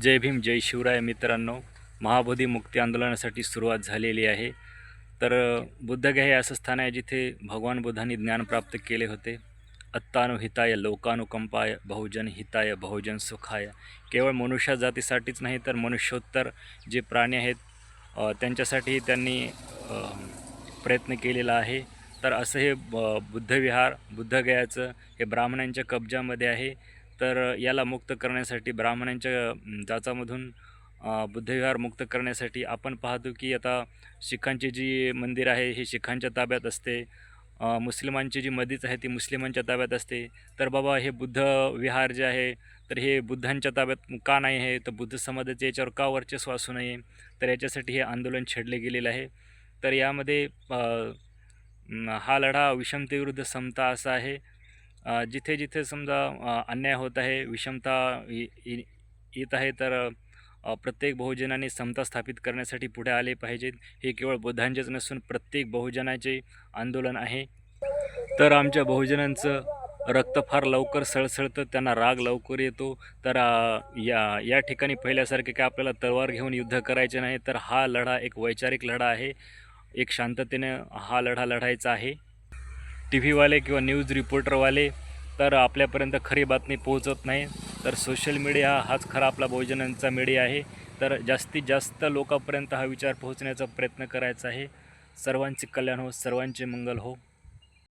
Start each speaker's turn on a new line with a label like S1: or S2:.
S1: जय भीम जय शिवराय मित्रांनो, महाबोधी मुक्ती आंदोलनासाठी सुरुवात झालेली आहे। तर बुद्धगया हे असं स्थान आहे जिथे भगवान बुद्धांनी ज्ञान प्राप्त केले होते। अत्तानुहिताय लोकानुकंपाय बहुजन हिताय बहुजन सुखाय। केवळ मनुष्य जातीसाठीच नाही तर मनुष्योत्तर जे प्राणी आहेत त्यांच्यासाठी त्यांनी प्रयत्न केलेला आहे। तर असं हे बुद्धविहार बुद्धगयाचं हे ब्राह्मणांच्या कब्जामध्ये आहे। तर याला मुक्त करण्यासाठी ब्राह्मणांच्या जाचामधून बुद्धविहार मुक्त करण्यासाठी आपण पाहतो की आता शिखांची जी मंदिर आहे हे शिखांच्या ताब्यात असते, मुस्लिमांची जी मस्जिद आहे ती मुस्लिमांच्या ताब्यात असते। तर बाबा हे बुद्ध विहार जे आहे तर हे बुद्धांच्या ताब्यात का नाही आहे, तर बुद्ध समाजाचे याच्यावर का वर्चस्व असू नये, तर याच्यासाठी हे आंदोलन छेडले गेलेलं आहे। तर यामध्ये हा लढा विषमतेविरुद्ध समता असा आहे। जिथे जिथे समजा अन्याय होत आहे, विषमता येत आहे, तर प्रत्येक बहुजनाने समता स्थापित करण्यासाठी पुढे आले पाहिजेत। हे केवळ बुद्धांचेच नसून प्रत्येक बहुजनाचे आंदोलन आहे। तर आमच्या बहुजनांचं रक्त फार लवकर सळसळतं, त्यांना राग लवकर येतो। तर या ठिकाणी पहिल्यासारखे काय आपल्याला तलवार घेऊन युद्ध करायचे नाही, तर हा लढा एक वैचारिक लढा आहे, एक शांततेने हा लढा लढायचा आहे। टी व्हीवाले किंवा न्यूज रिपोर्टरवाले तर आपल्यापर्यंत खरी बातमी पोहोचत नाही, तर सोशल मीडिया हाच खरा आपला बहुजनांचा मीडिया आहे। तर जास्तीत जास्त लोकांपर्यंत हा विचार पोहोचण्याचा प्रयत्न करायचा आहे। सर्वांचे कल्याण हो, सर्वांचे मंगल हो।